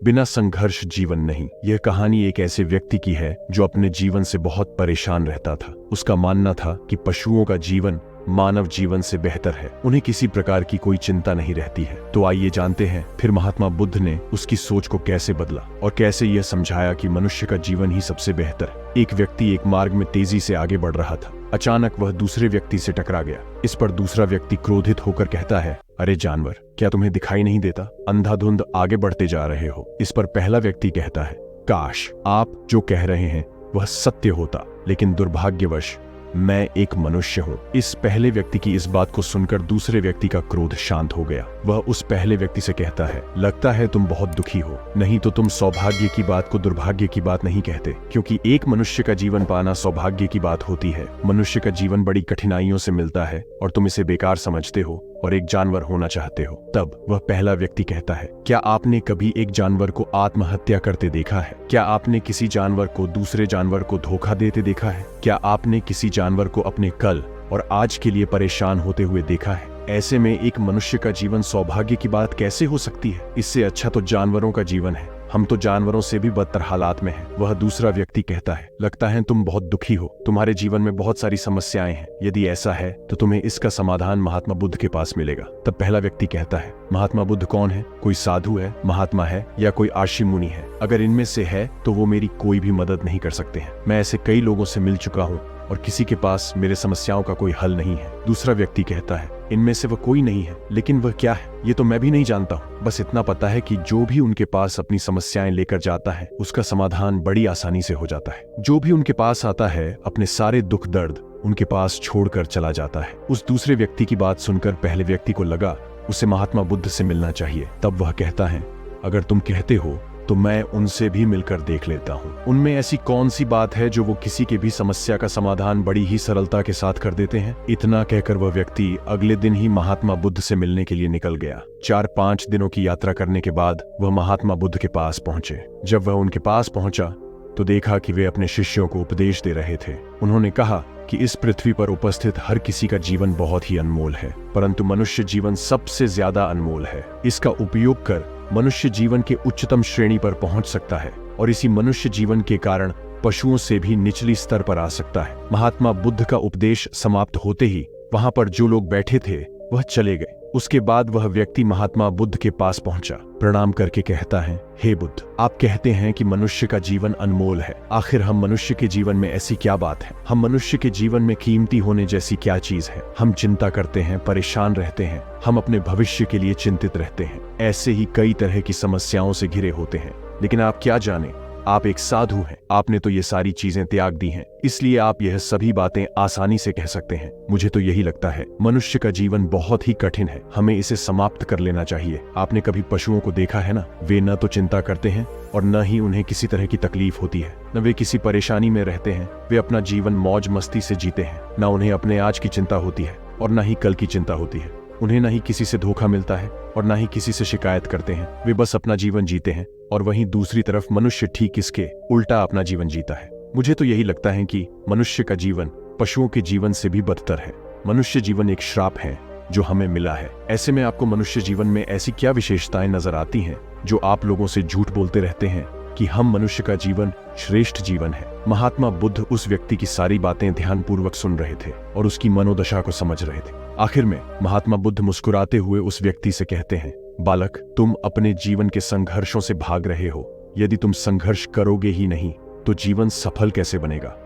बिना संघर्ष जीवन नहीं। यह कहानी एक ऐसे व्यक्ति की है जो अपने जीवन से बहुत परेशान रहता था। उसका मानना था कि पशुओं का जीवन मानव जीवन से बेहतर है, उन्हें किसी प्रकार की कोई चिंता नहीं रहती है। तो आइए जानते हैं फिर महात्मा बुद्ध ने उसकी सोच को कैसे बदला और कैसे यह समझाया कि मनुष्य का जीवन ही सबसे बेहतर है। एक व्यक्ति एक मार्ग में तेजी से आगे बढ़ रहा था। अचानक वह दूसरे व्यक्ति से टकरा गया। इस पर दूसरा व्यक्ति क्रोधित होकर कहता है, अरे जानवर, क्या तुम्हें दिखाई नहीं देता? अंधाधुंध आगे बढ़ते जा रहे हो। इस पर पहला व्यक्ति कहता है, काश आप जो कह रहे हैं वह सत्य होता, लेकिन दुर्भाग्यवश मैं एक मनुष्य हूँ। इस पहले व्यक्ति की इस बात को सुनकर दूसरे व्यक्ति का क्रोध शांत हो गया। वह उस पहले व्यक्ति से कहता है, लगता है तुम बहुत दुखी हो, नहीं तो तुम सौभाग्य की बात को दुर्भाग्य की बात नहीं कहते, क्योंकि एक मनुष्य का जीवन पाना सौभाग्य की बात होती है। मनुष्य का जीवन बड़ी कठिनाइयों से मिलता है और तुम इसे बेकार समझते हो और एक जानवर होना चाहते हो। तब वह पहला व्यक्ति कहता है, क्या आपने कभी एक जानवर को आत्महत्या करते देखा है? क्या आपने किसी जानवर को दूसरे जानवर को धोखा देते देखा है? क्या आपने किसी जानवर को अपने कल और आज के लिए परेशान होते हुए देखा है? ऐसे में एक मनुष्य का जीवन सौभाग्य की बात कैसे हो सकती है? इससे अच्छा तो जानवरों का जीवन है। हम तो जानवरों से भी बदतर हालात में हैं। वह दूसरा व्यक्ति कहता है, लगता है तुम बहुत दुखी हो, तुम्हारे जीवन में बहुत सारी समस्याएं हैं। यदि ऐसा है तो तुम्हें इसका समाधान महात्मा बुद्ध के पास मिलेगा। तब पहला व्यक्ति कहता है, महात्मा बुद्ध कौन है? कोई साधु है, महात्मा है या कोई आशी मुनि है? अगर इनमें से है तो वो मेरी कोई भी मदद नहीं कर सकते हैं। मैं ऐसे कई लोगों से मिल चुका हूँ और किसी के पास मेरे समस्याओं का कोई हल नहीं है। दूसरा व्यक्ति कहता है, इनमें से वह कोई नहीं है, लेकिन वह क्या है ये तो मैं भी नहीं जानता हूँ। बस इतना पता है कि जो भी उनके पास अपनी समस्याएं लेकर जाता है उसका समाधान बड़ी आसानी से हो जाता है। जो भी उनके पास आता है अपने सारे दुख दर्द उनके पास छोड़कर चला जाता है। उस दूसरे व्यक्ति की बात सुनकर पहले व्यक्ति को लगा उसे महात्मा बुद्ध से मिलना चाहिए। तब वह कहता है, अगर तुम कहते हो तो मैं उनसे भी मिलकर देख लेता हूँ। उनमें ऐसी कौन सी बात है जो वो किसी के भी समस्या का समाधान बड़ी ही सरलता के साथ कर देते हैं? इतना कहकर वह व्यक्ति अगले दिन ही महात्मा बुद्ध से मिलने के लिए निकल गया। 4-5 दिनों की यात्रा करने के बाद वह महात्मा बुद्ध के पास पहुंचे। जब वह उनके पास पहुंचा तो देखा कि वे अपने शिष्यों को उपदेश दे रहे थे। उन्होंने कहा कि इस पृथ्वी पर उपस्थित हर किसी का जीवन बहुत ही अनमोल है, परंतु मनुष्य जीवन सबसे ज्यादा अनमोल है। इसका उपयोग कर मनुष्य जीवन के उच्चतम श्रेणी पर पहुंच सकता है और इसी मनुष्य जीवन के कारण पशुओं से भी निचली स्तर पर आ सकता है। महात्मा बुद्ध का उपदेश समाप्त होते ही वहां पर जो लोग बैठे थे वह चले गए। उसके बाद वह व्यक्ति महात्मा बुद्ध के पास पहुंचा। प्रणाम करके कहता है, हे बुद्ध, आप कहते हैं कि मनुष्य का जीवन अनमोल है। आखिर हम मनुष्य के जीवन में ऐसी क्या बात है? हम मनुष्य के जीवन में कीमती होने जैसी क्या चीज है? हम चिंता करते हैं, परेशान रहते हैं, हम अपने भविष्य के लिए चिंतित रहते हैं। ऐसे ही कई तरह की समस्याओं से घिरे होते हैं। लेकिन आप क्या जाने, आप एक साधु हैं। आपने तो ये सारी चीजें त्याग दी हैं, इसलिए आप यह सभी बातें आसानी से कह सकते हैं। मुझे तो यही लगता है, मनुष्य का जीवन बहुत ही कठिन है, हमें इसे समाप्त कर लेना चाहिए। आपने कभी पशुओं को देखा है ना? वे न तो चिंता करते हैं और न ही उन्हें किसी तरह की तकलीफ होती है, न वे किसी परेशानी में रहते हैं। वे अपना जीवन मौज मस्ती से जीते हैं। न उन्हें अपने आज की चिंता होती है और न ही कल की चिंता होती है। उन्हें न ही किसी से धोखा मिलता है और न ही किसी से शिकायत करते हैं। वे बस अपना जीवन जीते हैं। और वहीं दूसरी तरफ मनुष्य ठीक इसके उल्टा अपना जीवन जीता है। मुझे तो यही लगता है कि मनुष्य का जीवन पशुओं के जीवन से भी बदतर है। मनुष्य जीवन एक श्राप है जो हमें मिला है। ऐसे में आपको मनुष्य जीवन में ऐसी क्या विशेषताएं नजर आती हैं जो आप लोगों से झूठ बोलते रहते हैं कि हम मनुष्य का जीवन श्रेष्ठ जीवन है? महात्मा बुद्ध उस व्यक्ति की सारी बातें ध्यानपूर्वक सुन रहे थे और उसकी मनोदशा को समझ रहे थे। आखिर में महात्मा बुद्ध मुस्कुराते हुए उस व्यक्ति से कहते हैं, बालक, तुम अपने जीवन के संघर्षों से भाग रहे हो। यदि तुम संघर्ष करोगे ही नहीं तो जीवन सफल कैसे बनेगा?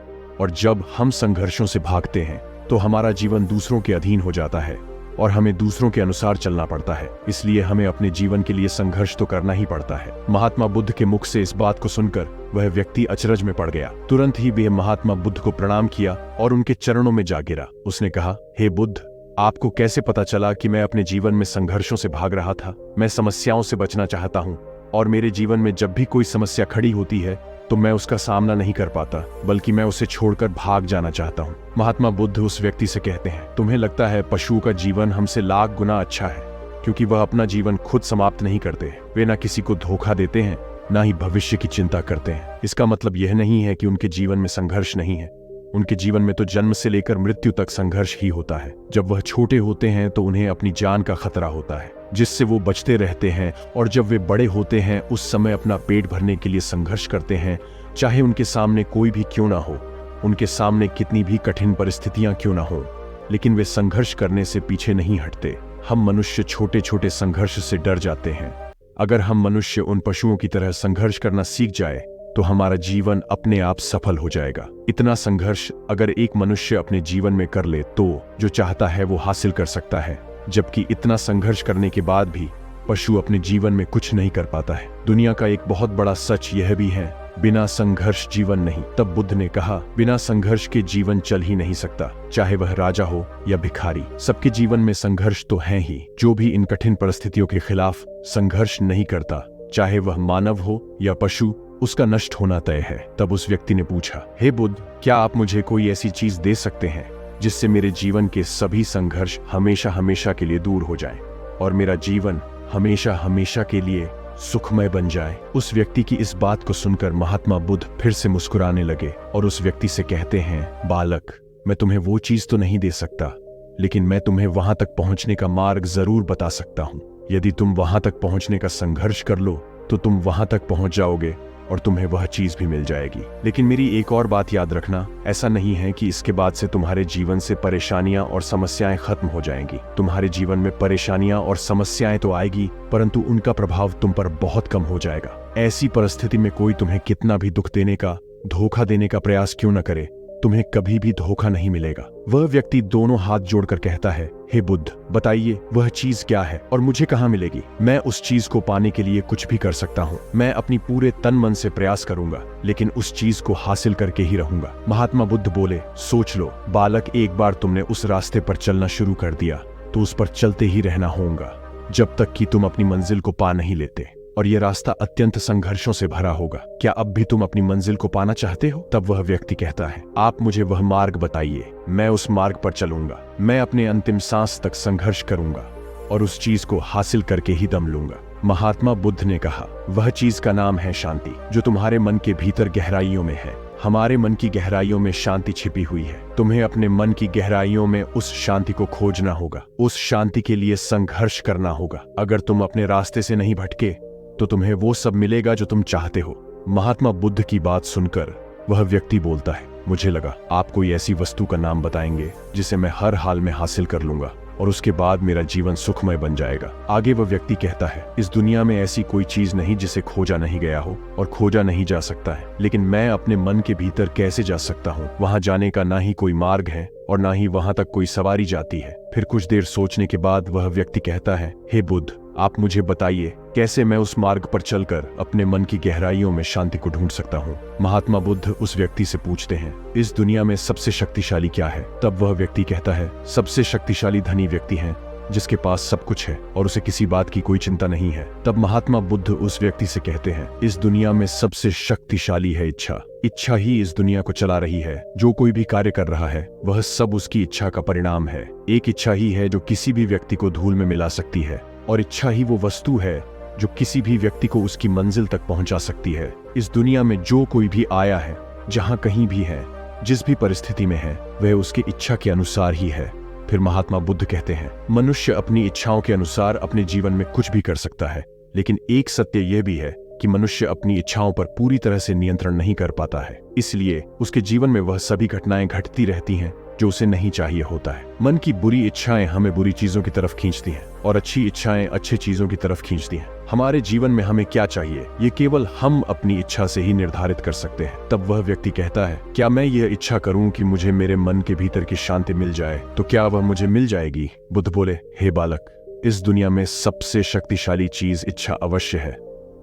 और जब हम संघर्षों से भागते हैं तो हमारा जीवन दूसरों के अधीन हो जाता है और हमें दूसरों के अनुसार चलना पड़ता है। इसलिए हमें अपने जीवन के लिए संघर्ष तो करना ही पड़ता है। महात्मा बुद्ध के मुख से इस बात को सुनकर वह व्यक्ति अचरज में पड़ गया। तुरंत ही वह महात्मा बुद्ध को प्रणाम किया और उनके चरणों में जा गिरा। उसने कहा, हे बुद्ध, आपको कैसे पता चला कि मैं अपने जीवन में संघर्षों से भाग रहा था? मैं समस्याओं से बचना चाहता हूँ और मेरे जीवन में जब भी कोई समस्या खड़ी होती है तो मैं उसका सामना नहीं कर पाता, बल्कि मैं उसे छोड़कर भाग जाना चाहता हूँ। महात्मा बुद्ध उस व्यक्ति से कहते हैं, तुम्हें लगता है पशु का जीवन हमसे लाख गुना अच्छा है, क्योंकि वह अपना जीवन खुद समाप्त नहीं करते। वे न किसी को धोखा देते हैं, न ही भविष्य की चिंता करते हैं। इसका मतलब यह नहीं है कि उनके जीवन में संघर्ष नहीं है। उनके जीवन में तो जन्म से लेकर मृत्यु तक संघर्ष ही होता है। जब वह छोटे होते हैं तो उन्हें अपनी जान का खतरा होता है। जिससे वो बचते रहते हैं, और जब वे बड़े होते हैं उस समय अपना पेट भरने के लिए संघर्ष करते हैं, चाहे उनके सामने कोई भी क्यों ना हो, उनके सामने कितनी भी कठिन परिस्थितियां क्यों ना हो, लेकिन वे संघर्ष करने से पीछे नहीं हटते। हम मनुष्य छोटे छोटे संघर्ष से डर जाते हैं। अगर हम मनुष्य उन पशुओं की तरह संघर्ष करना सीख जाए तो हमारा जीवन अपने आप सफल हो जाएगा। इतना संघर्ष अगर एक मनुष्य अपने जीवन में कर ले तो जो चाहता है वो हासिल कर सकता है, जबकि इतना संघर्ष करने के बाद भी पशु अपने जीवन में कुछ नहीं कर पाता है। दुनिया का एक बहुत बड़ा सच यह भी है, बिना संघर्ष जीवन नहीं। तब बुद्ध ने कहा, बिना संघर्ष के जीवन चल ही नहीं सकता, चाहे वह राजा हो या भिखारी। सबके जीवन में संघर्ष तो है ही। जो भी इन कठिन परिस्थितियों के खिलाफ संघर्ष नहीं करता, चाहे वह मानव हो या पशु, उसका नष्ट होना तय है। तब उस व्यक्ति ने पूछा, हे बुद्ध, क्या आप मुझे कोई ऐसी चीज दे सकते हैं जिससे मेरे जीवन के सभी संघर्ष हमेशा हमेशा के लिए दूर हो जाएं और मेरा जीवन हमेशा हमेशा के लिए सुखमय बन जाए। उस व्यक्ति की इस बात को सुनकर महात्मा बुद्ध फिर से मुस्कुराने लगे और उस व्यक्ति से कहते हैं, बालक, मैं तुम्हें वो चीज तो नहीं दे सकता, लेकिन मैं तुम्हें वहां तक पहुंचने का मार्ग जरूर बता सकता हूं। यदि तुम वहां तक पहुंचने का संघर्ष कर लो तो तुम वहां तक पहुंच जाओगे और तुम्हें वह चीज भी मिल जाएगी। लेकिन मेरी एक और बात याद रखना, ऐसा नहीं है कि इसके बाद से तुम्हारे जीवन से परेशानियां और समस्याएं खत्म हो जाएंगी। तुम्हारे जीवन में परेशानियां और समस्याएं तो आएगी, परंतु उनका प्रभाव तुम पर बहुत कम हो जाएगा। ऐसी परिस्थिति में कोई तुम्हें कितना भी दुख देने का, धोखा देने का प्रयास क्यों न करे, तुम्हें कभी भी धोखा नहीं मिलेगा। वह व्यक्ति दोनों हाथ जोड़कर कहता है, हे बुद्ध, बताइए वह चीज क्या है और मुझे कहाँ मिलेगी? मैं उस चीज को पाने के लिए कुछ भी कर सकता हूँ। मैं अपनी पूरे तन मन से प्रयास करूंगा, लेकिन उस चीज को हासिल करके ही रहूंगा। महात्मा बुद्ध बोले, सोच लो बालक, एक बार तुमने उस रास्ते पर चलना शुरू कर दिया तो उस पर चलते ही रहना होगा जब तक कि तुम अपनी मंजिल को पा नहीं लेते, और यह रास्ता अत्यंत संघर्षों से भरा होगा। क्या अब भी तुम अपनी मंजिल को पाना चाहते हो? तब वह व्यक्ति कहता है, आप मुझे वह मार्ग बताइए, मैं उस मार्ग पर चलूंगा। मैं अपने अंतिम सांस तक संघर्ष करूंगा और उस चीज को हासिल करके ही दम लूंगा। महात्मा बुद्ध ने कहा, वह चीज का नाम है शांति, जो तुम्हारे मन के भीतर गहराइयों में है। हमारे मन की गहराइयों में शांति छिपी हुई है। तुम्हें अपने मन की गहराइयों में उस शांति को खोजना होगा, उस शांति के लिए संघर्ष करना होगा। अगर तुम अपने रास्ते से नहीं भटके तो तुम्हें वो सब मिलेगा जो तुम चाहते हो। महात्मा बुद्ध की बात सुनकर वह व्यक्ति बोलता है, मुझे लगा आप कोई ऐसी वस्तु का नाम बताएंगे जिसे मैं हर हाल में हासिल कर लूंगा और उसके बाद मेरा जीवन सुखमय बन जाएगा। आगे वह व्यक्ति कहता है, इस दुनिया में ऐसी कोई चीज नहीं जिसे खोजा नहीं गया हो और खोजा नहीं जा सकता है, लेकिन मैं अपने मन के भीतर कैसे जा सकता हूँ? वहां जाने का ना ही कोई मार्ग है और ना ही वहां तक कोई सवारी जाती है। फिर कुछ देर सोचने के बाद वह व्यक्ति कहता है, हे बुद्ध, आप मुझे बताइए कैसे मैं उस मार्ग पर चलकर अपने मन की गहराइयों में शांति को ढूंढ सकता हूँ? महात्मा बुद्ध उस व्यक्ति से पूछते हैं, इस दुनिया में सबसे शक्तिशाली क्या है? तब वह व्यक्ति कहता है, सबसे शक्तिशाली धनी व्यक्ति है जिसके पास सब कुछ है और उसे किसी बात की कोई चिंता नहीं है। तब महात्मा बुद्ध उस व्यक्ति से कहते हैं, इस दुनिया में सबसे शक्तिशाली है इच्छा। इच्छा ही इस दुनिया को चला रही है। जो कोई भी कार्य कर रहा है वह सब उसकी इच्छा का परिणाम है। एक इच्छा ही है जो किसी भी व्यक्ति को धूल में मिला सकती है, और इच्छा ही वो वस्तु है जो किसी भी व्यक्ति को उसकी मंजिल तक पहुंचा सकती है। इस दुनिया में जो कोई भी आया है, जहां कहीं भी है, जिस भी परिस्थिति में है, वह उसकी इच्छा के अनुसार ही है। फिर महात्मा बुद्ध कहते हैं, मनुष्य अपनी इच्छाओं के अनुसार अपने जीवन में कुछ भी कर सकता है, लेकिन एक सत्य यह भी है कि मनुष्य अपनी इच्छाओं पर पूरी तरह से नियंत्रण नहीं कर पाता है। इसलिए उसके जीवन में वह सभी घटनाएं घटती रहती हैं जो उसे नहीं चाहिए होता है। मन की बुरी इच्छाएं हमें बुरी चीजों की तरफ खींचती हैं और अच्छी इच्छाएं अच्छी चीजों की तरफ खींचती हैं। हमारे जीवन में हमें क्या चाहिए, ये केवल हम अपनी इच्छा से ही निर्धारित कर सकते हैं। तब वह व्यक्ति कहता है, क्या मैं यह इच्छा करूं कि मुझे मेरे मन के भीतर की शांति मिल जाए, तो क्या वह मुझे मिल जाएगी? बुद्ध बोले, हे बालक, इस दुनिया में सबसे शक्तिशाली चीज इच्छा अवश्य है,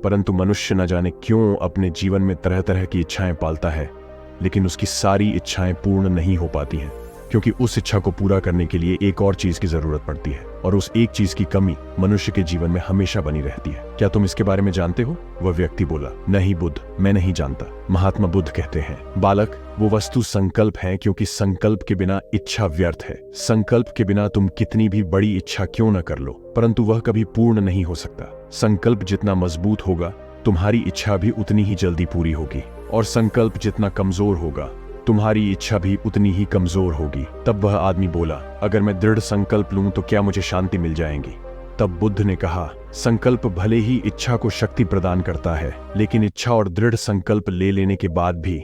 परंतु मनुष्य न जाने क्यों अपने जीवन में तरह तरह की इच्छाएं पालता है, लेकिन उसकी सारी इच्छाएं पूर्ण नहीं हो पाती हैं, क्योंकि उस इच्छा को पूरा करने के लिए एक और चीज की जरूरत पड़ती है, और उस एक चीज की कमी मनुष्य के जीवन में हमेशा बनी रहती है। क्या तुम इसके बारे में जानते हो? वह व्यक्ति बोला, नहीं बुद्ध, मैं नहीं जानता। महात्मा बुद्ध कहते हैं, बालक, वो वस्तु संकल्प है, क्योंकि संकल्प के बिना इच्छा व्यर्थ है। संकल्प के बिना तुम कितनी भी बड़ी इच्छा क्यों न कर लो, परंतु वह कभी पूर्ण नहीं हो सकता। संकल्प जितना मजबूत होगा, तुम्हारी इच्छा भी उतनी ही जल्दी पूरी होगी, और संकल्प जितना कमजोर होगा, तुम्हारी इच्छा भी उतनी ही कमजोर होगी। तब वह आदमी बोला, अगर मैं दृढ़ संकल्प लूं तो क्या मुझे शांति मिल जाएगी? तब बुद्ध ने कहा, संकल्प भले ही इच्छा को शक्ति प्रदान करता है, लेकिन इच्छा और दृढ़ संकल्प ले लेने के बाद भी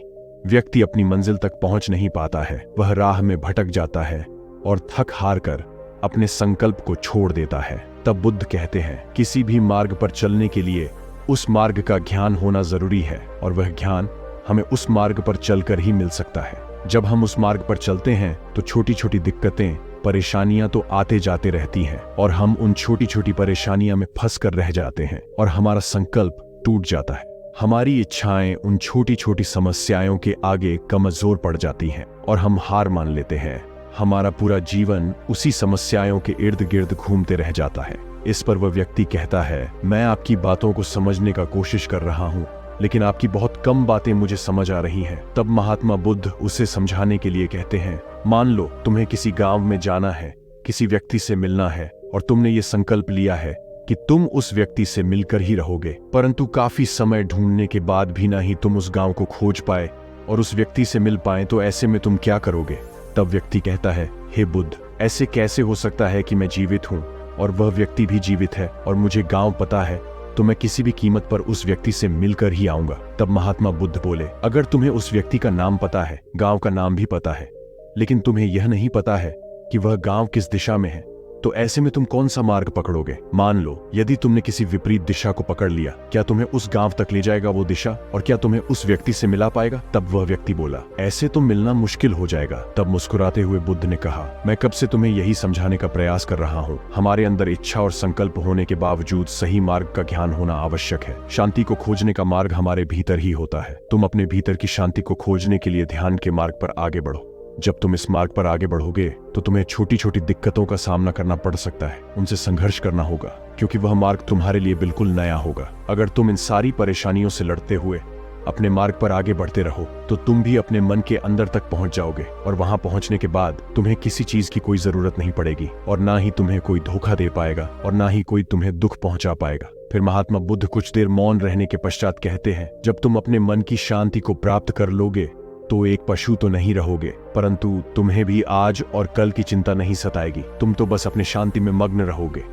व्यक्ति अपनी मंजिल तक पहुंच नहीं पाता है। वह राह में भटक जाता है और थक हार कर अपने संकल्प को छोड़ देता है। तब बुद्ध कहते हैं, किसी भी मार्ग पर चलने के लिए उस मार्ग का ज्ञान होना जरूरी है, और वह ज्ञान हमें उस मार्ग पर चलकर ही मिल सकता है। जब हम उस मार्ग पर चलते हैं तो छोटी छोटी दिक्कतें, परेशानियां तो आते जाते रहती हैं, और हम उन छोटी छोटी परेशानियां में फंस कर रह जाते हैं और हमारा संकल्प टूट जाता है। हमारी इच्छाएं उन छोटी छोटी समस्याओं के आगे कमजोर पड़ जाती हैं और हम हार मान लेते हैं। हमारा पूरा जीवन उसी समस्याओं के इर्द गिर्द घूमते रह जाता है। इस पर वह व्यक्ति कहता है, मैं आपकी बातों को समझने का कोशिश कर रहा हूँ, लेकिन आपकी बहुत कम बातें मुझे समझ आ रही हैं। तब महात्मा बुद्ध उसे समझाने के लिए कहते हैं, मान लो तुम्हें किसी गांव में जाना है, किसी व्यक्ति से मिलना है, और तुमने ये संकल्प लिया है कि तुम उस व्यक्ति से मिलकर ही रहोगे, परंतु काफी समय ढूंढने के बाद भी ना ही तुम उस गांव को खोज पाए और उस व्यक्ति से मिल पाए, तो ऐसे में तुम क्या करोगे? तब व्यक्ति कहता है, हे बुद्ध, ऐसे कैसे हो सकता है कि मैं जीवित हूँ और वह व्यक्ति भी जीवित है, और मुझे गांव पता है, तो मैं किसी भी कीमत पर उस व्यक्ति से मिलकर ही आऊंगा। तब महात्मा बुद्ध बोले, अगर तुम्हें उस व्यक्ति का नाम पता है, गांव का नाम भी पता है, लेकिन तुम्हें यह नहीं पता है कि वह गांव किस दिशा में है, तो ऐसे में तुम कौन सा मार्ग पकड़ोगे? मान लो यदि तुमने किसी विपरीत दिशा को पकड़ लिया, क्या तुम्हें उस गांव तक ले जाएगा वो दिशा, और क्या तुम्हें उस व्यक्ति से मिला पाएगा? तब वह व्यक्ति बोला, ऐसे तो मिलना मुश्किल हो जाएगा। तब मुस्कुराते हुए बुद्ध ने कहा, मैं कब से तुम्हें यही समझाने का प्रयास कर रहा हूँ। हमारे अंदर इच्छा और संकल्प होने के बावजूद सही मार्ग का ज्ञान होना आवश्यक है। शांति को खोजने का मार्ग हमारे भीतर ही होता है। तुम अपने भीतर की शांति को खोजने के लिए ध्यान के मार्ग पर आगे बढ़ो। जब तुम इस मार्ग पर आगे बढ़ोगे तो तुम्हें छोटी छोटी दिक्कतों का सामना करना पड़ सकता है, उनसे संघर्ष करना होगा, क्योंकि वह मार्ग तुम्हारे लिए बिल्कुल नया होगा। अगर तुम इन सारी परेशानियों से लड़ते हुए अपने मार्ग पर आगे बढ़ते रहो तो तुम भी अपने मन के अंदर तक पहुंच जाओगे, और वहां पहुंचने के बाद तुम्हें किसी चीज की कोई जरूरत नहीं पड़ेगी, और ना ही तुम्हें कोई धोखा दे पाएगा, और ना ही कोई तुम्हें दुख पहुंचा पाएगा। फिर महात्मा बुद्ध कुछ देर मौन रहने के पश्चात कहते हैं, जब तुम अपने मन की शांति को प्राप्त कर लोगे तो एक पशु तो नहीं रहोगे, परंतु तुम्हें भी आज और कल की चिंता नहीं सताएगी। तुम तो बस अपने शांति में मग्न रहोगे।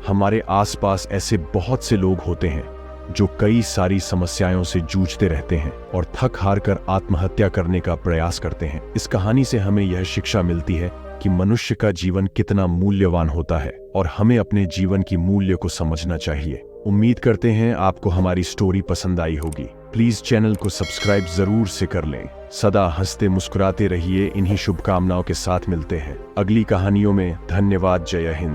हमारे आसपास ऐसे बहुत से लोग होते हैं जो कई सारी समस्याओं से जूझते रहते हैं और थक हार कर आत्महत्या करने का प्रयास करते हैं। इस कहानी से हमें यह शिक्षा मिलती है कि मनुष्य का जीवन कितना मूल्यवान होता है, और हमें अपने जीवन की मूल्य को समझना चाहिए। उम्मीद करते हैं आपको हमारी स्टोरी पसंद आई होगी। प्लीज चैनल को सब्सक्राइब जरूर से कर लें। सदा हंसते मुस्कुराते रहिए। इन्हीं शुभकामनाओं के साथ मिलते हैं अगली कहानियों में। धन्यवाद। जय हिंद।